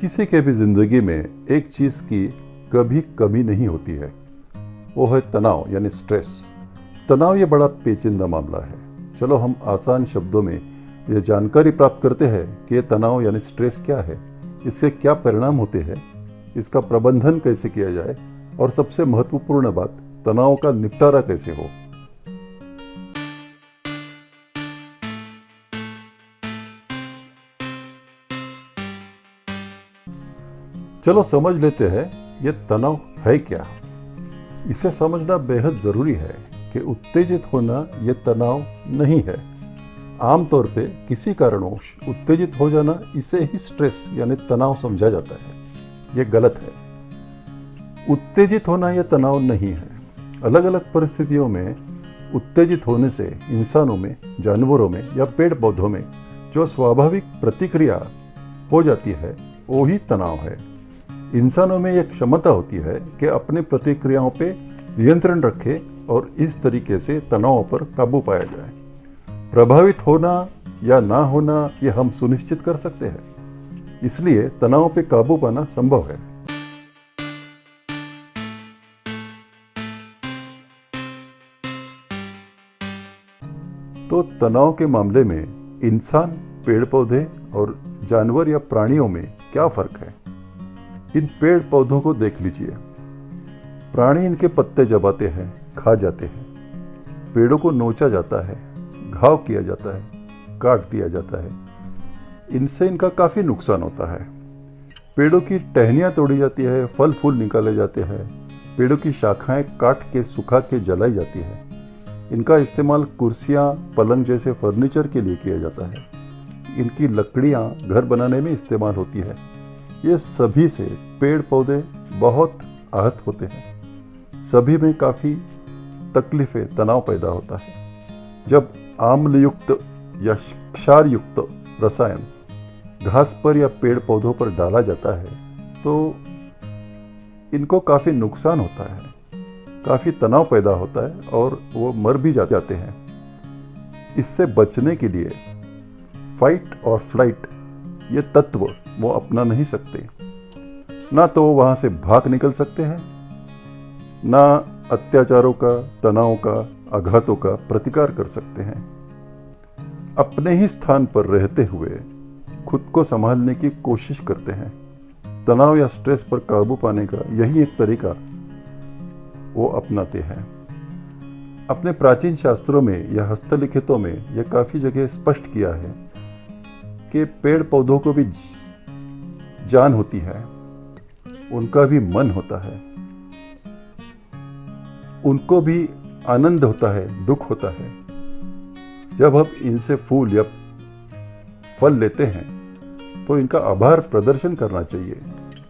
किसी के भी जिंदगी में एक चीज की कभी कमी नहीं होती है, वो है तनाव यानी स्ट्रेस। तनाव ये बड़ा पेचीदा मामला है। चलो हम आसान शब्दों में ये जानकारी प्राप्त करते हैं कि ये तनाव यानी स्ट्रेस क्या है, इससे क्या परिणाम होते हैं, इसका प्रबंधन कैसे किया जाए और सबसे महत्वपूर्ण बात, तनाव का निपटारा कैसे हो। चलो समझ लेते हैं ये तनाव है क्या। इसे समझना बेहद जरूरी है कि उत्तेजित होना ये तनाव नहीं है। आमतौर पे किसी कारणवश उत्तेजित हो जाना, इसे ही स्ट्रेस यानी तनाव समझा जाता है। ये गलत है। उत्तेजित होना यह तनाव नहीं है। अलग अलग परिस्थितियों में उत्तेजित होने से इंसानों में, जानवरों में या पेड़ पौधों में जो स्वाभाविक प्रतिक्रिया हो जाती है वो ही तनाव है। इंसानों में यह क्षमता होती है कि अपनी प्रतिक्रियाओं पे नियंत्रण रखे और इस तरीके से तनाव पर काबू पाया जाए। प्रभावित होना या ना होना यह हम सुनिश्चित कर सकते हैं, इसलिए तनाव पे काबू पाना संभव है। तो तनाव के मामले में इंसान, पेड़ पौधे और जानवर या प्राणियों में क्या फर्क है? इन पेड़ पौधों को देख लीजिए। प्राणी इनके पत्ते चबाते हैं, खा जाते हैं। पेड़ों को नोचा जाता है, घाव किया जाता है, काट दिया जाता है। इनसे इनका काफी नुकसान होता है। पेड़ों की टहनियां तोड़ी जाती है, फल फूल निकाले जाते हैं। पेड़ों की शाखाएं काट के, सुखा के जलाई जाती है। इनका इस्तेमाल कुर्सियां, पलंग जैसे फर्नीचर के लिए किया जाता है। इनकी लकड़ियां घर बनाने में इस्तेमाल होती है। ये सभी से पेड़ पौधे बहुत आहत होते हैं। सभी में काफ़ी तकलीफें, तनाव पैदा होता है। जब आम्लयुक्त या क्षारयुक्त रसायन घास पर या पेड़ पौधों पर डाला जाता है तो इनको काफ़ी नुकसान होता है, काफ़ी तनाव पैदा होता है और वो मर भी जाते हैं। इससे बचने के लिए फाइट और फ्लाइट ये तत्व वो अपना नहीं सकते। ना तो वो वहां से भाग निकल सकते हैं, ना अत्याचारों का, तनाव का, आघातों का प्रतिकार कर सकते हैं। अपने ही स्थान पर रहते हुए खुद को संभालने की कोशिश करते हैं। तनाव या स्ट्रेस पर काबू पाने का यही एक तरीका वो अपनाते हैं। अपने प्राचीन शास्त्रों में या हस्तलिखितों में यह काफी जगह स्पष्ट किया है कि पेड़ पौधों को भी जान होती है, उनका भी मन होता है, उनको भी आनंद होता है, दुख होता है। जब हम इनसे फूल या फल लेते हैं तो इनका आभार प्रदर्शन करना चाहिए,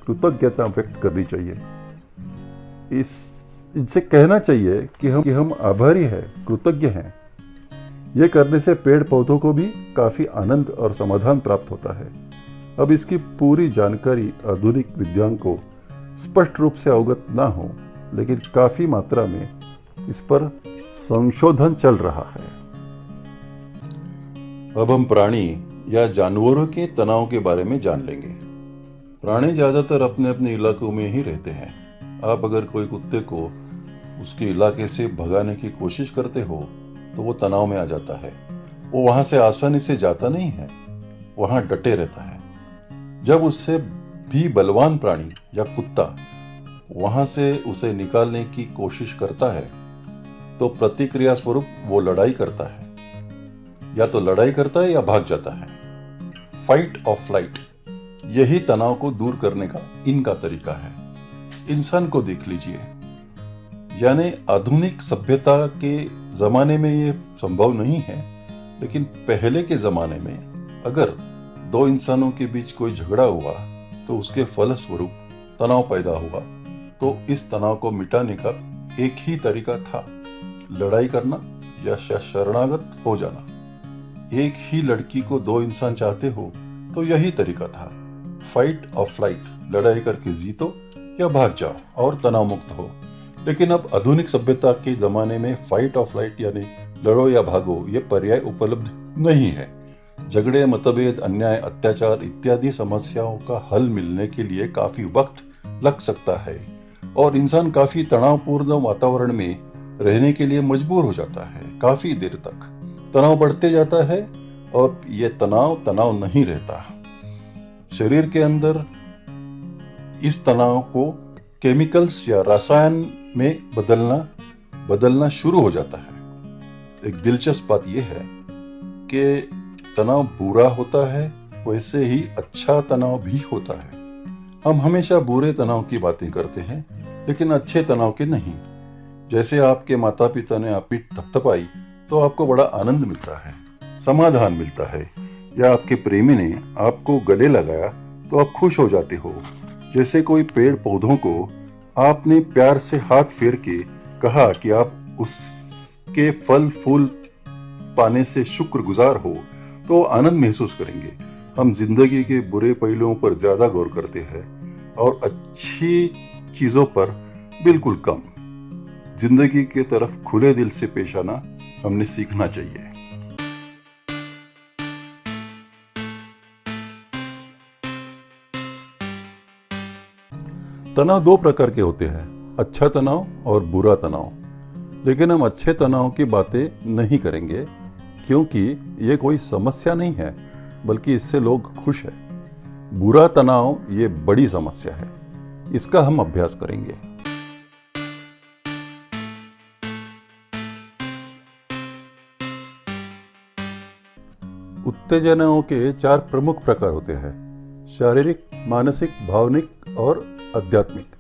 कृतज्ञता व्यक्त करनी चाहिए। इनसे कहना चाहिए कि हम आभारी हैं, कृतज्ञ हैं। ये करने से पेड़ पौधों को भी काफी आनंद और समाधान प्राप्त होता है। अब इसकी पूरी जानकारी आधुनिक विद्वान को स्पष्ट रूप से अवगत ना हो, लेकिन काफी मात्रा में इस पर संशोधन चल रहा है। अब हम प्राणी या जानवरों के तनाव के बारे में जान लेंगे। प्राणी ज्यादातर अपने अपने इलाकों में ही रहते हैं। आप अगर कोई कुत्ते को उसके इलाके से भगाने की कोशिश करते हो तो वो तनाव में आ जाता है। वो वहां से आसानी से जाता नहीं है, वहां डटे रहता है। जब उससे भी बलवान प्राणी या कुत्ता वहां से उसे निकालने की कोशिश करता है तो प्रतिक्रिया स्वरूप वो लड़ाई करता है। या तो लड़ाई करता है या भाग जाता है। फाइट और फ्लाइट, यही तनाव को दूर करने का इनका तरीका है। इंसान को देख लीजिए, यानी आधुनिक सभ्यता के जमाने में ये संभव नहीं है, लेकिन पहले के जमाने में अगर दो इंसानों के बीच कोई झगड़ा हुआ तो उसके फलस्वरूप तनाव पैदा हुआ, तो इस तनाव को मिटाने का एक ही तरीका था, लड़ाई करना या शरणागत हो जाना। एक ही लड़की को दो इंसान चाहते हो तो यही तरीका था, फाइट और फ्लाइट, लड़ाई करके जीतो या भाग जाओ और तनाव मुक्त हो। लेकिन अब आधुनिक सभ्यता के जमाने में फाइट और फ्लाइट यानी लड़ो या भागो ये पर्याय उपलब्ध नहीं है। झगड़े, मतभेद, अन्याय, अत्याचार इत्यादि समस्याओं का हल मिलने के लिए काफी वक्त लग सकता है और इंसान काफी तनावपूर्ण वातावरण में रहने के लिए मजबूर हो जाता है। काफी देर तक तनाव बढ़ते जाता है और यह तनाव नहीं रहता। शरीर के अंदर इस तनाव को केमिकल्स या रसायन में बदलना शुरू हो जाता है। एक दिलचस्प बात यह है कि तनाव बुरा होता है, वैसे ही अच्छा तनाव भी होता है। हम हमेशा बुरे तनाव की बातें करते हैं, लेकिन अच्छे तनाव के नहीं। जैसे आपके माता पिता ने आपकी थपथपाई तो आपको बड़ा आनंद मिलता है, समाधान मिलता है, या आपके प्रेमी ने आपको गले लगाया तो आप खुश हो जाते हो। जैसे कोई पेड़ पौधों को आपने प्यार से हाथ फेर के कहा कि आप उसके फल फूल पाने से शुक्रगुजार हो, तो आनंद महसूस करेंगे। हम जिंदगी के बुरे पहलुओं पर ज्यादा गौर करते हैं और अच्छी चीजों पर बिल्कुल कम। जिंदगी के तरफ खुले दिल से पेश आना हमने सीखना चाहिए। तनाव दो प्रकार के होते हैं, अच्छा तनाव और बुरा तनाव। लेकिन हम अच्छे तनाव की बातें नहीं करेंगे, क्योंकि ये कोई समस्या नहीं है, बल्कि इससे लोग खुश हैं। बुरा तनाव ये बड़ी समस्या है, इसका हम अभ्यास करेंगे। उत्तेजनाओं के 4 प्रमुख प्रकार होते हैं: शारीरिक, मानसिक, भावनिक और आध्यात्मिक।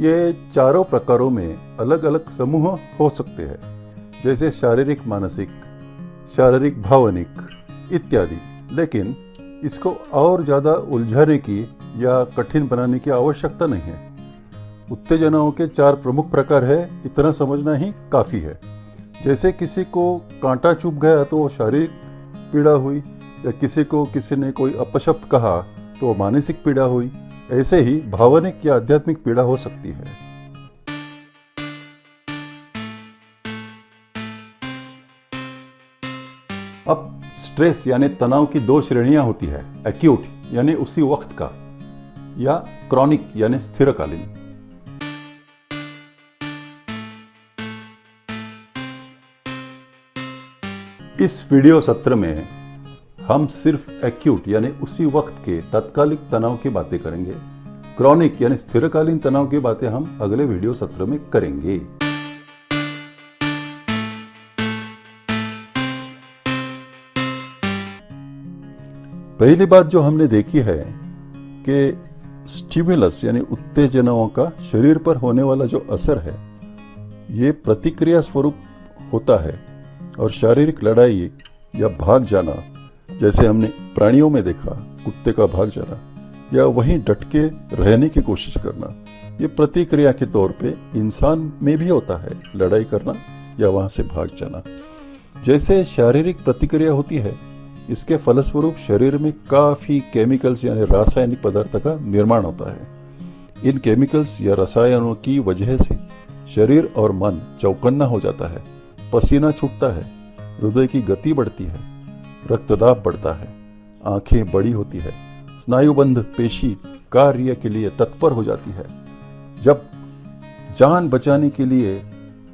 ये चारों प्रकारों में अलग अलग समूह हो सकते हैं, जैसे शारीरिक मानसिक, शारीरिक भावनिक इत्यादि। लेकिन इसको और ज़्यादा उलझाने की या कठिन बनाने की आवश्यकता नहीं है। उत्तेजनाओं के 4 प्रमुख प्रकार है, इतना समझना ही काफ़ी है। जैसे किसी को कांटा चुभ गया तो शारीरिक पीड़ा हुई, या किसी ने कोई अपशब्द कहा तो मानसिक पीड़ा हुई। ऐसे ही भावनिक या आध्यात्मिक पीड़ा हो सकती है। अब स्ट्रेस यानी तनाव की 2 श्रेणियां होती है: एक्यूट यानी उसी वक्त का, या क्रॉनिक यानी स्थिरकालीन। इस वीडियो सत्र में हम सिर्फ एक्यूट यानी उसी वक्त के तात्कालिक तनाव की बातें करेंगे। क्रॉनिक यानी स्थिरकालीन तनाव की बातें हम अगले वीडियो सत्र में करेंगे। पहली बात जो हमने देखी है कि स्टिमुलस यानी उत्तेजनाओं का शरीर पर होने वाला जो असर है, ये प्रतिक्रिया स्वरूप होता है। और शारीरिक लड़ाई या भाग जाना, जैसे हमने प्राणियों में देखा, कुत्ते का भाग जाना या वहीं डट के रहने की कोशिश करना, ये प्रतिक्रिया के तौर पे इंसान में भी होता है, लड़ाई करना या वहां से भाग जाना। जैसे शारीरिक प्रतिक्रिया होती है, इसके फलस्वरूप शरीर में काफी केमिकल्स यानी रासायनिक पदार्थ का निर्माण होता है। इन केमिकल्स या रसायनों की वजह से शरीर और मन चौकन्ना हो जाता है, पसीना छूटता है, हृदय की गति बढ़ती है, रक्तदाब बढ़ता है, आंखें बड़ी होती है, स्नायुबंध पेशी कार्य के लिए तत्पर हो जाती है। जब जान बचाने के लिए,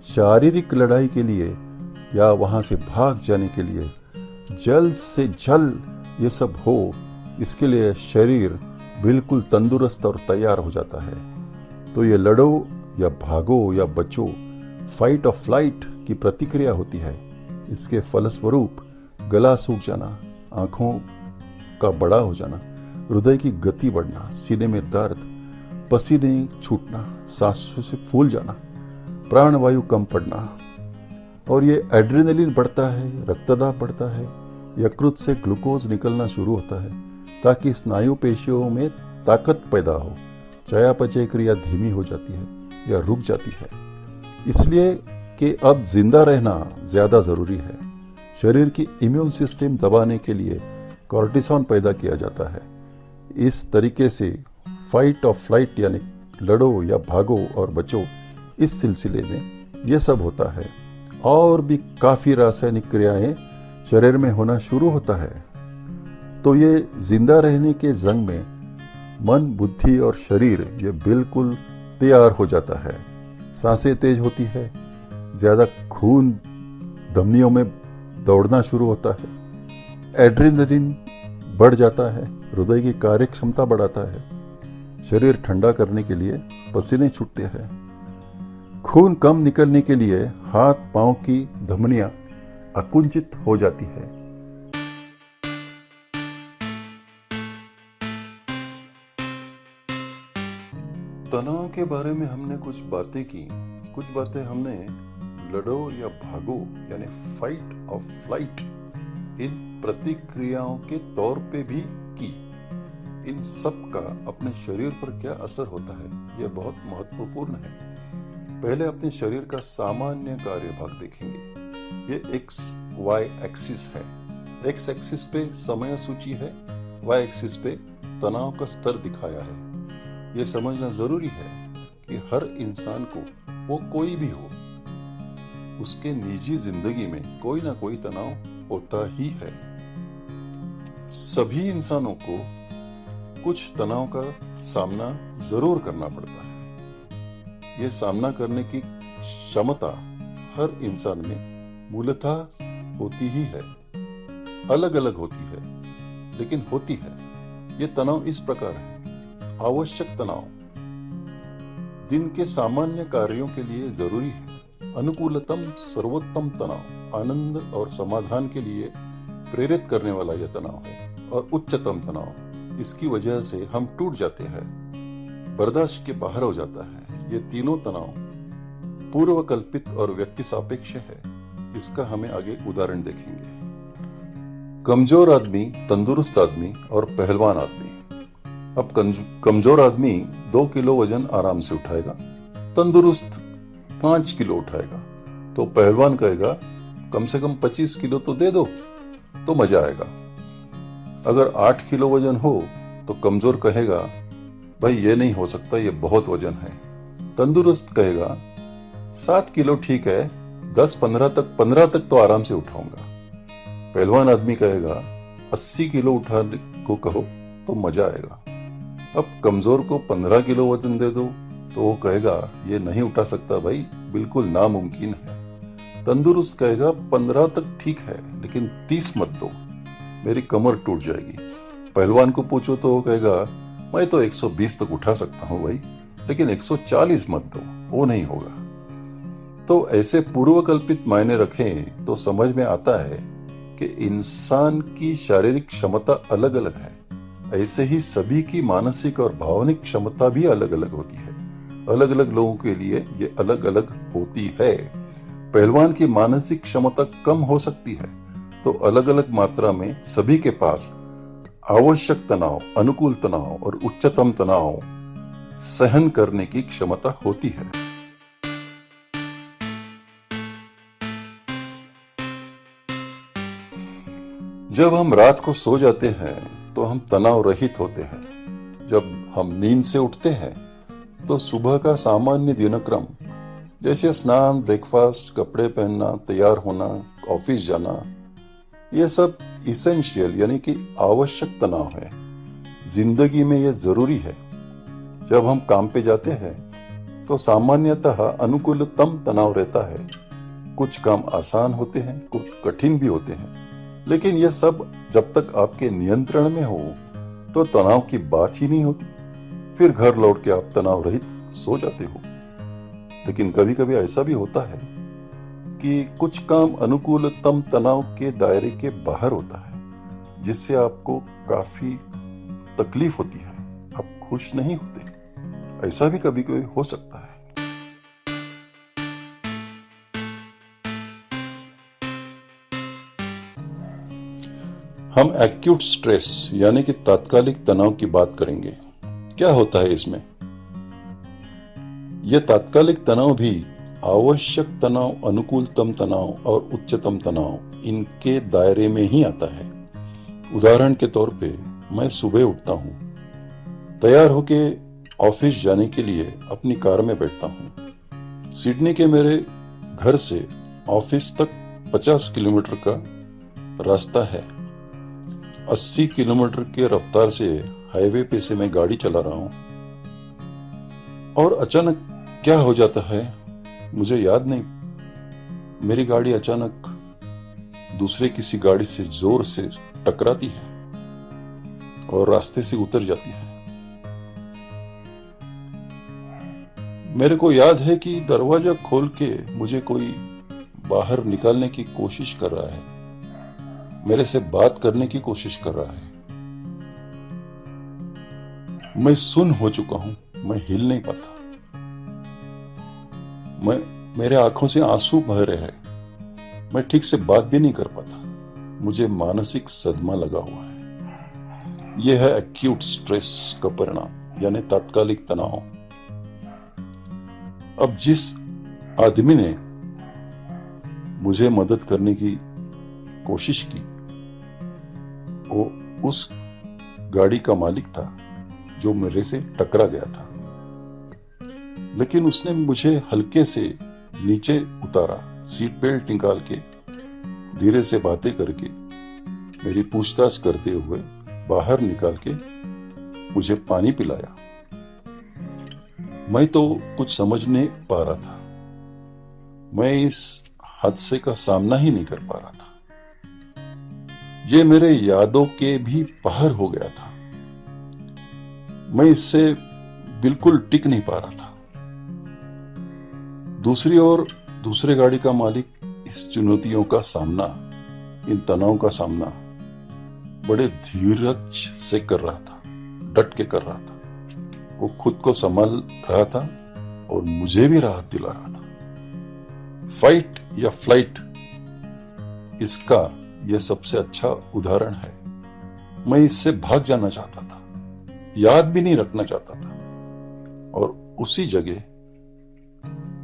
शारीरिक लड़ाई के लिए या वहां से भाग जाने के लिए जल्द से जल्द ये सब हो, इसके लिए शरीर बिल्कुल तंदुरुस्त और तैयार हो जाता है। तो ये लड़ो या भागो या बचो, फाइट और फ्लाइट की प्रतिक्रिया होती है। इसके फलस्वरूप गला सूख जाना, आंखों का बड़ा हो जाना, हृदय की गति बढ़ना, सीने में दर्द, पसीने छूटना, सांसों से फूल जाना, प्राणवायु कम पड़ना, और ये एड्रेनलिन बढ़ता है, रक्तदाब बढ़ता है, यकृत से ग्लूकोज निकलना शुरू होता है ताकि स्नायु पेशियों में ताकत पैदा हो। चयापचय क्रिया धीमी हो जाती है या रुक जाती है। इसलिए कि अब जिंदा रहना ज्यादा जरूरी है। शरीर की इम्यून सिस्टम दबाने के लिए कॉर्टिसोन पैदा किया जाता है। इस तरीके से फाइट और फ्लाइट यानी लड़ो या भागो और बचो, इस सिलसिले में यह सब होता है। और भी काफी रासायनिक क्रियाएं शरीर में होना शुरू होता है। तो ये जिंदा रहने के जंग में मन, बुद्धि और शरीर ये बिल्कुल तैयार हो जाता है। सांसें तेज होती है, ज़्यादा खून धमनियों में दौड़ना शुरू होता है, एड्रेनलिन बढ़ जाता है, हृदय की कार्य क्षमता बढ़ाता है, शरीर ठंडा करने के लिए पसीने छूटते हैं, खून कम निकलने के लिए हाथ पांव की धमनियां आकुंचित हो जाती है। तनाव के बारे में हमने कुछ बातें की, कुछ बातें हमने लड़ो या भागो यानी फाइट और फ्लाइट इन प्रतिक्रियाओं के तौर पे भी की। इन सब का अपने शरीर पर क्या असर होता है यह बहुत महत्वपूर्ण है। पहले अपने शरीर का सामान्य कार्यभाग देखेंगे। ये एक्स वाई एक्सिस है। एक्स एक्सिस पे समय सूची है, वाई एक्सिस पे तनाव का स्तर दिखाया है। ये समझना जरूरी है कि हर इंसान को, वो कोई भी हो, उसके निजी जिंदगी में कोई ना कोई तनाव होता ही है। सभी इंसानों को कुछ तनाव का सामना जरूर करना पड़ता है। यह सामना करने की क्षमता हर इंसान में मूलतः होती ही है, अलग अलग होती है, लेकिन होती है। यह तनाव इस प्रकार है। आवश्यक तनाव दिन के सामान्य कार्यों के लिए जरूरी है। अनुकूलतम सर्वोत्तम तनाव आनंद और समाधान के लिए प्रेरित करने वाला यह तनाव है। और उच्चतम तनाव, इसकी वजह से हम टूट जाते हैं, बर्दाश्त के बाहर हो जाता है। ये तीनों तनाव पूर्व कल्पित और व्यक्ति सापेक्ष है। इसका हमें आगे उदाहरण देखेंगे। कमजोर आदमी, तंदुरुस्त आदमी और पहलवान आदमी। अब कमजोर आदमी 2 किलो वजन आराम से उठाएगा, तंदुरुस्त 5 किलो उठाएगा। तो पहलवान कहेगा कम से कम 25 किलो तो दे दो, तो मजा आएगा। अगर 8 किलो वजन हो तो कमजोर कहेगा भाई ये नहीं हो सकता, ये बहुत वजन है। तंदुरुस्त कहेगा 7 किलो ठीक है, 15 तक तो आराम से उठाऊंगा। पहलवान आदमी कहेगा 80 किलो उठाने को कहो तो मजा आएगा। अब कमजोर को 15 किलो वजन दे दो तो वो कहेगा ये नहीं उठा सकता भाई, बिल्कुल नामुमकिन है। तंदुरुस्त कहेगा 15 तक ठीक है, लेकिन 30 मत दो, मेरी कमर टूट जाएगी। पहलवान को पूछो तो वो कहेगा मैं तो 120 तक उठा सकता हूं भाई, लेकिन 140 मत दो, वो नहीं होगा। तो ऐसे पूर्व कल्पित मायने रखें तो समझ में आता है कि इंसान की शारीरिक क्षमता अलग अलग है। ऐसे ही सभी की मानसिक और भावनिक क्षमता भी अलग अलग होती है। अलग अलग लोगों के लिए ये अलग अलग होती है। पहलवान की मानसिक क्षमता कम हो सकती है, तो अलग अलग मात्रा में सभी के पास आवश्यक तनाव, अनुकूल तनाव और उच्चतम तनाव सहन करने की क्षमता होती है। जब हम रात को सो जाते हैं तो हम तनाव रहित होते हैं। जब हम नींद से उठते हैं तो सुबह का सामान्य दिनक्रम जैसे स्नान, ब्रेकफास्ट, कपड़े पहनना, तैयार होना, ऑफिस जाना, यह सब इसेंशियल यानी कि आवश्यक तनाव है। जिंदगी में यह जरूरी है। जब हम काम पे जाते हैं तो सामान्यतः अनुकूलतम तनाव रहता है। कुछ काम आसान होते हैं, कुछ कठिन भी होते हैं, लेकिन यह सब जब तक आपके नियंत्रण में हो तो तनाव की बात ही नहीं होती। फिर घर लौट के आप तनाव रहित सो जाते हो। लेकिन कभी कभी ऐसा भी होता है कि कुछ काम अनुकूलतम तनाव के दायरे के बाहर होता है, जिससे आपको काफी तकलीफ होती है, आप खुश नहीं होते। ऐसा भी कभी कभी हो सकता है। हम एक्यूट स्ट्रेस यानी कि तात्कालिक तनाव की बात करेंगे। क्या होता है इसमें? यह तात्कालिक तनाव भी आवश्यक तनाव, अनुकूलतम तनाव और उच्चतम तनाव, इनके दायरे में ही आता है। उदाहरण के तौर पे मैं सुबह उठता हूं, तैयार होके ऑफिस जाने के लिए अपनी कार में बैठता हूं। सिडनी के मेरे घर से ऑफिस तक 50 किलोमीटर का रास्ता है। 80 किलोमीटर के रफ्तार से हाईवे पे से मैं गाड़ी चला रहा हूं और अचानक क्या हो जाता है मुझे याद नहीं। मेरी गाड़ी अचानक दूसरे किसी गाड़ी से जोर से टकराती है और रास्ते से उतर जाती है। मेरे को याद है कि दरवाजा खोल के मुझे कोई बाहर निकालने की कोशिश कर रहा है, मेरे से बात करने की कोशिश कर रहा है। मैं सुन्न हो चुका हूं, मैं हिल नहीं पाता, मेरे आंखों से आंसू बह रहे हैं, मैं ठीक से बात भी नहीं कर पाता। मुझे मानसिक सदमा लगा हुआ है। यह है एक्यूट स्ट्रेस का परिणाम, यानी तात्कालिक तनाव। अब जिस आदमी ने मुझे मदद करने की कोशिश की वो उस गाड़ी का मालिक था जो मेरे से टकरा गया था, लेकिन उसने मुझे हल्के से नीचे उतारा, सीट बेल्ट निकाल के धीरे से बातें करके मेरी पूछताछ करते हुए बाहर निकाल के मुझे पानी पिलाया। मैं तो कुछ समझ नहीं पा रहा था, मैं इस हादसे का सामना ही नहीं कर पा रहा था। ये मेरे यादों के भी बाहर हो गया था, मैं इससे बिल्कुल टिक नहीं पा रहा था। दूसरी ओर दूसरे गाड़ी का मालिक इस चुनौतियों का सामना, इन तनाव का सामना बड़े धीरज से कर रहा था, डट के कर रहा था। वो खुद को संभाल रहा था और मुझे भी राहत दिला रहा था। फाइट या फ्लाइट, इसका यह सबसे अच्छा उदाहरण है। मैं इससे भाग जाना चाहता था, याद भी नहीं रखना चाहता था, और उसी जगह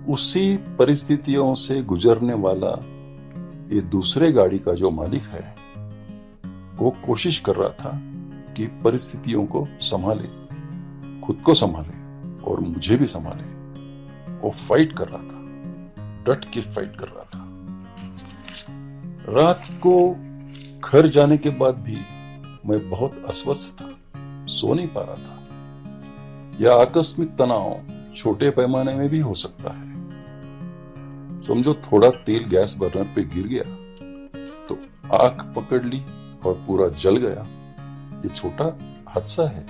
उसी परिस्थितियों से गुजरने वाला ये दूसरे गाड़ी का जो मालिक है वो कोशिश कर रहा था कि परिस्थितियों को संभाले, खुद को संभाले और मुझे भी संभाले। वो फाइट कर रहा था, डट के फाइट कर रहा था। रात को घर जाने के बाद भी मैं बहुत अस्वस्थ था, सो नहीं पा रहा था। यह आकस्मिक तनाव छोटे पैमाने में भी हो सकता है। समझो थोड़ा तेल गैस बर्नर पे गिर गया तो आग पकड़ ली और पूरा जल गया। ये छोटा हादसा है,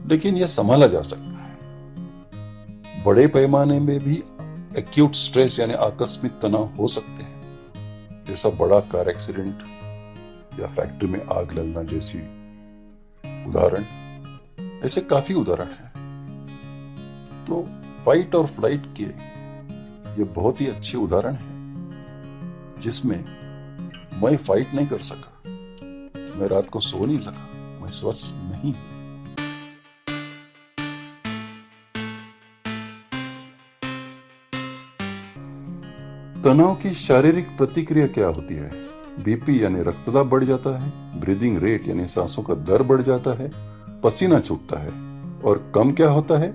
लेकिन यह संभाला जा सकता है। बड़े पैमाने में भी एक्यूट स्ट्रेस यानी आकस्मिक तनाव हो सकते हैं, जैसा बड़ा कार एक्सीडेंट या फैक्ट्री में आग लगना जैसी उदाहरण। ऐसे काफी उदाहरण हैं। तो फाइट और फ्लाइट के ये बहुत ही अच्छे उदाहरण है जिसमें मैं फाइट नहीं कर सका, मैं रात को सो नहीं सका, मैं स्वस्थ नहीं। तनाव की शारीरिक प्रतिक्रिया क्या होती है? बीपी यानी रक्तदाब बढ़ जाता है, ब्रीदिंग रेट यानी सांसों का दर बढ़ जाता है, पसीना छूटता है। और कम क्या होता है?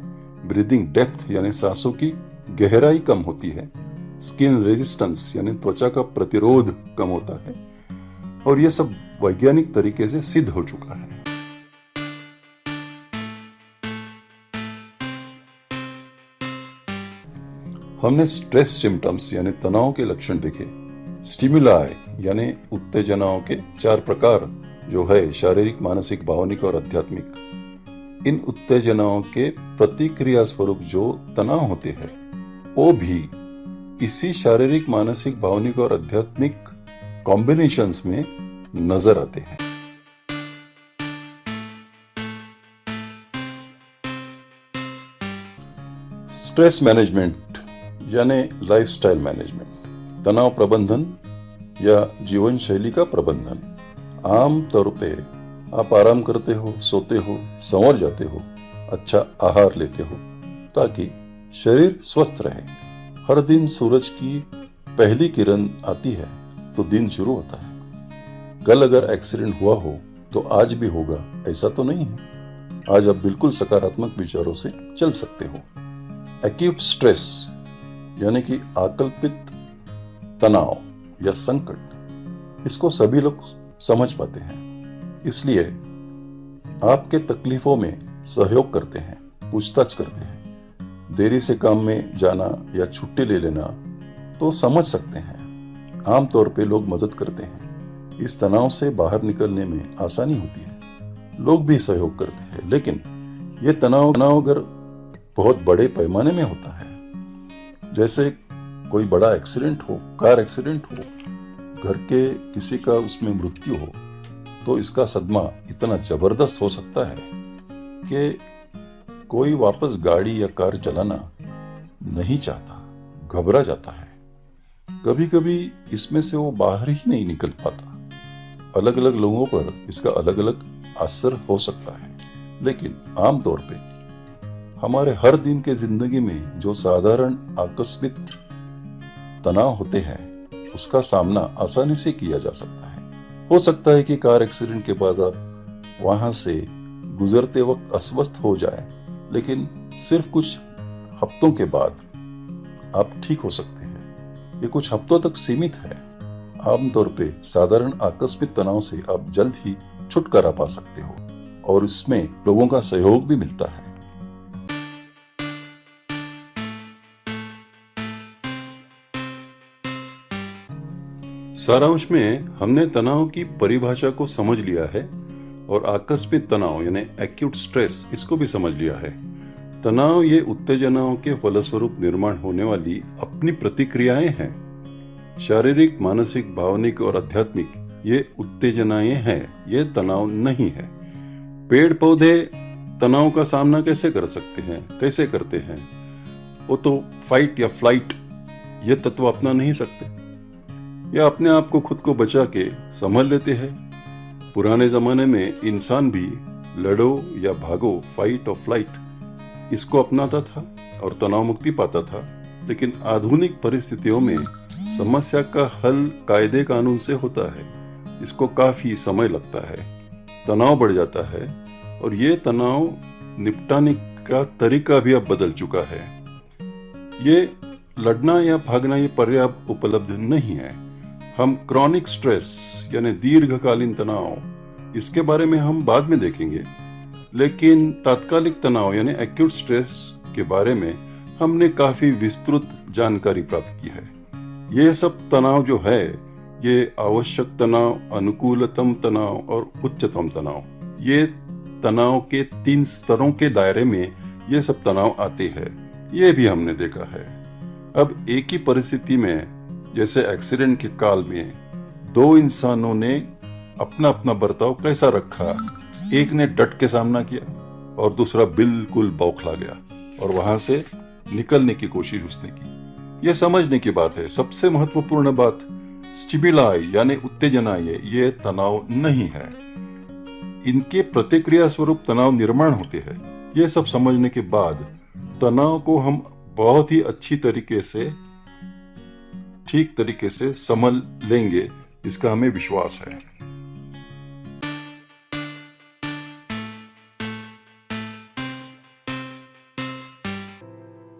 ब्रीदिंग डेप्थ यानी सांसों की गहराई कम होती है, स्किन रेजिस्टेंस यानी त्वचा का प्रतिरोध कम होता है। और यह सब वैज्ञानिक तरीके से सिद्ध हो चुका है। हमने स्ट्रेस सिम्टम्स यानी तनाव के लक्षण देखे। स्टिमुलाई यानी उत्तेजनाओं के 4 प्रकार जो है शारीरिक, मानसिक, भावनिक और आध्यात्मिक। इन उत्तेजनाओं के प्रतिक्रिया स्वरूप जो तनाव होते हैं वो भी इसी शारीरिक, मानसिक, भावनिक और आध्यात्मिक कॉम्बिनेशंस में नजर आते हैं। स्ट्रेस मैनेजमेंट यानी लाइफस्टाइल मैनेजमेंट, तनाव प्रबंधन या जीवन शैली का प्रबंधन। आम तौर पे आप आराम करते हो, सोते हो, संवर जाते हो, अच्छा आहार लेते हो ताकि शरीर स्वस्थ रहे। हर दिन सूरज की पहली किरण आती है तो दिन शुरू होता है। कल अगर एक्सीडेंट हुआ हो तो आज भी होगा ऐसा तो नहीं है। आज आप बिल्कुल सकारात्मक विचारों से चल सकते हो। एक्यूट स्ट्रेस यानी कि आकल्पित तनाव या संकट, इसको सभी लोग समझ पाते हैं। इसलिए आपके तकलीफों में सहयोग करते हैं, पूछताछ करते हैं। देरी से काम में जाना या छुट्टी ले लेना तो समझ सकते हैं। आमतौर पे लोग मदद करते हैं। इस तनाव से बाहर निकलने में आसानी होती है। लोग भी सहयोग करते हैं, लेकिन ये तनाव अगर बहुत बड़े पैमाने में होता है, जैसे कोई बड़ा एक्सीडेंट हो, कार एक्सीडेंट हो, घर के किसी का उसमें मृत्यु हो, तो इसका सदमा इतना जबरदस्त हो सकता है कि कोई वापस गाड़ी या कार चलाना नहीं चाहता, घबरा जाता है। कभी कभी इसमें से वो बाहर ही नहीं निकल पाता। अलग अलग लोगों पर इसका अलग अलग असर हो सकता है, लेकिन आमतौर पे हमारे हर दिन के जिंदगी में जो साधारण आकस्मिक तनाव होते हैं, उसका सामना आसानी से किया जा सकता है। हो सकता है कि कार एक्सीडेंट के बाद आप वहां से गुजरते वक्त अस्वस्थ हो जाए, लेकिन सिर्फ कुछ हफ्तों के बाद आप ठीक हो सकते हैं। ये कुछ हफ्तों तक सीमित है। आमतौर पे साधारण आकस्मिक तनाव से आप जल्द ही छुटकारा पा सकते हो और इसमें लोगों का सहयोग भी मिलता है। सारांश में हमने तनाव की परिभाषा को समझ लिया है और आकस्मिक तनाव यानी एक्यूट स्ट्रेस इसको भी समझ लिया है। तनाव ये उत्तेजनाओं के फलस्वरूप निर्माण होने वाली अपनी प्रतिक्रियाएं हैं। शारीरिक, मानसिक, भावनिक और आध्यात्मिक ये उत्तेजनाएं हैं, ये तनाव नहीं है। पेड़ पौधे तनाव का सामना कैसे कर सकते हैं, कैसे करते हैं? वो तो फाइट या फ्लाइट ये तत्व अपना नहीं सकते, या अपने आप को खुद को बचा के संभल लेते हैं। पुराने जमाने में इंसान भी लड़ो या भागो, फाइट और फ्लाइट, इसको अपनाता था और तनाव मुक्ति पाता था। लेकिन आधुनिक परिस्थितियों में समस्या का हल कायदे कानून से होता है। इसको काफी समय लगता है, तनाव बढ़ जाता है और ये तनाव निपटाने का तरीका भी अब बदल चुका है। ये लड़ना या भागना ये पर्याप्त उपलब्ध नहीं है। हम क्रॉनिक स्ट्रेस यानी दीर्घकालीन तनाव, इसके बारे में हम बाद में देखेंगे, लेकिन तात्कालिक तनाव यानी एक्यूट स्ट्रेस के बारे में हमने काफी विस्तृत जानकारी प्राप्त की है। ये सब तनाव जो है, ये आवश्यक तनाव, अनुकूलतम तनाव और उच्चतम तनाव, ये तनाव के 3 स्तरों के दायरे में ये सब तनाव आते हैं। ये भी हमने देखा है। अब एक ही परिस्थिति में, जैसे एक्सीडेंट के काल में, 2 इंसानों ने अपना अपना बर्ताव कैसा रखा। एक ने डट के सामना किया और दूसरा बिल्कुल बौखला गया और वहां से निकलने की कोशिश उसने की। यह समझने की बात है। सबसे महत्वपूर्ण बात, स्टिमुलाई यानी उत्तेजना ये तनाव नहीं है। इनके प्रतिक्रिया स्वरूप तनाव निर्माण होते हैं। ये सब समझने के बाद तनाव को हम बहुत ही अच्छी तरीके से, ठीक तरीके से संभल लेंगे, इसका हमें विश्वास है।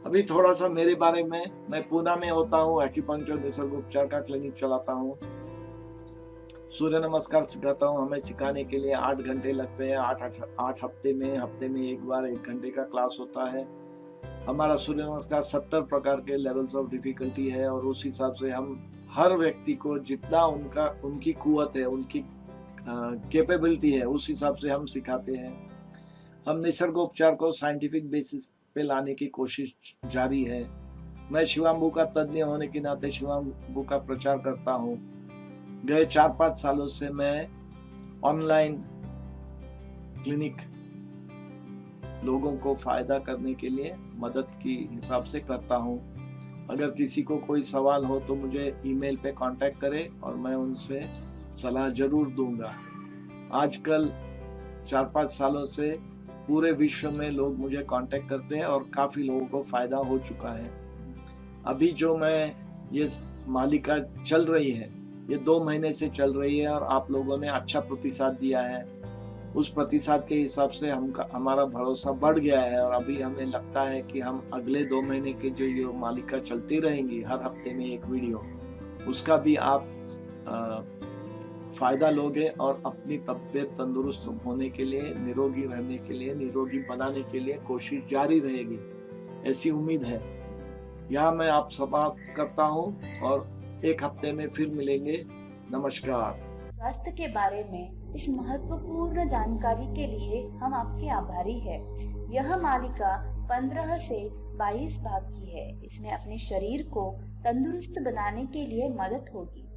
अभी थोड़ा सा मेरे बारे में, मैं पूना में होता हूँ, एक्यूपंक्चर निसर्गोपचार का क्लिनिक चलाता हूँ, सूर्य नमस्कार सिखाता हूँ। हमें सिखाने के लिए 8 घंटे लगते हैं। 8 हफ्ते में एक बार 1 घंटे का क्लास होता है। हमारा सूर्य नमस्कार 70 प्रकार के लेवल्स ऑफ डिफिकल्टी है और उस हिसाब से हम हर व्यक्ति को जितना उनकी कुवत है, उनकी कैपेबिलिटी है, उस हिसाब से हम सिखाते हैं। हम निसर्गोपचार को साइंटिफिक बेसिस पे लाने की कोशिश जारी है। मैं शिवाम्बू का तज्ञ होने के नाते शिवाम्बू का प्रचार करता हूँ। गए 4-5 सालों से मैं ऑनलाइन क्लिनिक लोगों को फायदा करने के लिए मदद की हिसाब से करता हूँ। अगर किसी को कोई सवाल हो तो मुझे ईमेल पे कांटेक्ट करें और मैं उनसे सलाह जरूर दूंगा। आजकल 4-5 सालों से पूरे विश्व में लोग मुझे कांटेक्ट करते हैं और काफ़ी लोगों को फ़ायदा हो चुका है। अभी जो मैं ये मालिका चल रही है, ये 2 महीने से चल रही है और आप लोगों ने अच्छा प्रतिसाद दिया है। उस प्रतिसाद के हिसाब से हमारा भरोसा बढ़ गया है और अभी हमें लगता है कि हम अगले 2 महीने के जो ये मालिका चलती रहेंगी, हर हफ्ते में 1 वीडियो, उसका भी आप फायदा लोगे और अपनी तबीयत तंदुरुस्त होने के लिए, निरोगी रहने के लिए, निरोगी बनाने के लिए कोशिश जारी रहेगी, ऐसी उम्मीद है। यहाँ मैं आप समाप्त करता हूँ और एक हफ्ते में फिर मिलेंगे। नमस्कार। स्वास्थ्य के बारे में इस महत्वपूर्ण जानकारी के लिए हम आपके आभारी हैं। यह मालिका 15 से 22 भाग की है। इसमें अपने शरीर को तंदुरुस्त बनाने के लिए मदद होगी।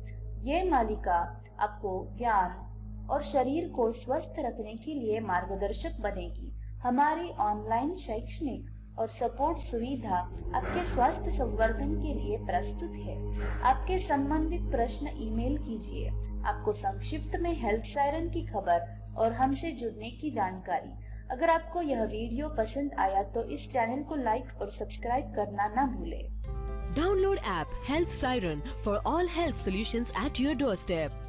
ये मालिका आपको ज्ञान और शरीर को स्वस्थ रखने के लिए मार्गदर्शक बनेगी। हमारी ऑनलाइन शैक्षणिक और सपोर्ट सुविधा आपके स्वास्थ्य संवर्धन के लिए प्रस्तुत है। आपके संबंधित प्रश्न ईमेल कीजिए। आपको संक्षिप्त में हेल्थ सायरन की खबर और हमसे जुड़ने की जानकारी। अगर आपको यह वीडियो पसंद आया तो इस चैनल को लाइक और सब्सक्राइब करना ना भूलें। Download app Health Siren for all health solutions at your doorstep.